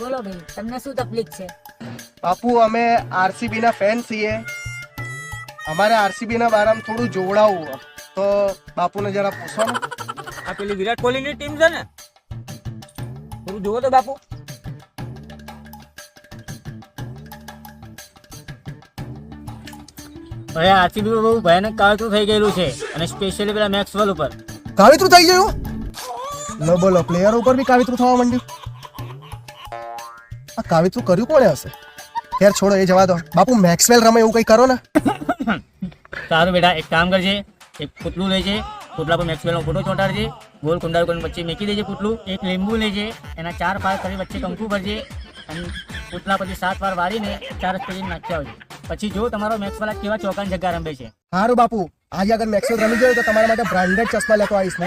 બોલો ભાઈ, તમને શું તકલીફ છે? બાપુ અમે આરસીબી ના ફેન છીએ, અમારે આરસીબી ના બારામાં થોડું જોવડાવવું, તો બાપુને જરા પૂછો ને. આ પેલી વિરાટ કોહલી ની ટીમ છે ને, થોડું જોવો તો બાપુ. હવે આરસીબી બહુ ભયાનક કાવતરું થઈ ગયેલું છે, અને સ્પેશિયલી પેલા મેક્સવેલ ઉપર. કાવિત્રું થઈ ગયું? લો બોલો, પ્લેયર ઉપર બી કાવિત્રું થવા માંડ્યું. આ કાવિત્રું કર્યું કોણે હશે? યાર છોડો, એ જવા દો. બાપુ મેક્સવેલ રમે એવું કઈ કરો ને. સારું બેટા, એક કામ કરજે, એક પુતલું લેજે, પુતલા પર મેક્સવેલનો ફોટો ચોંટાડજે, ગોલ કુંડાળ કરીને વચ્ચે મેકી દેજે પુતલું, એક લીંબુ લેજે, એના 4 પાર કરી વચ્ચે કંકુ ભરજે, અને પુતલા પછી 7 વાર વારીને 4 કરીને નાખી આવજે. પછી જો તમારો મેક્સવેલ કેવા ચોકાની જગ્યા રમે છે. સારું બાપુ, આજે અગર મેક્સવેલ રમી ગયો તો તમારા માટે બ્રાન્ડેડ ચશ્મા લેતો આવીશ.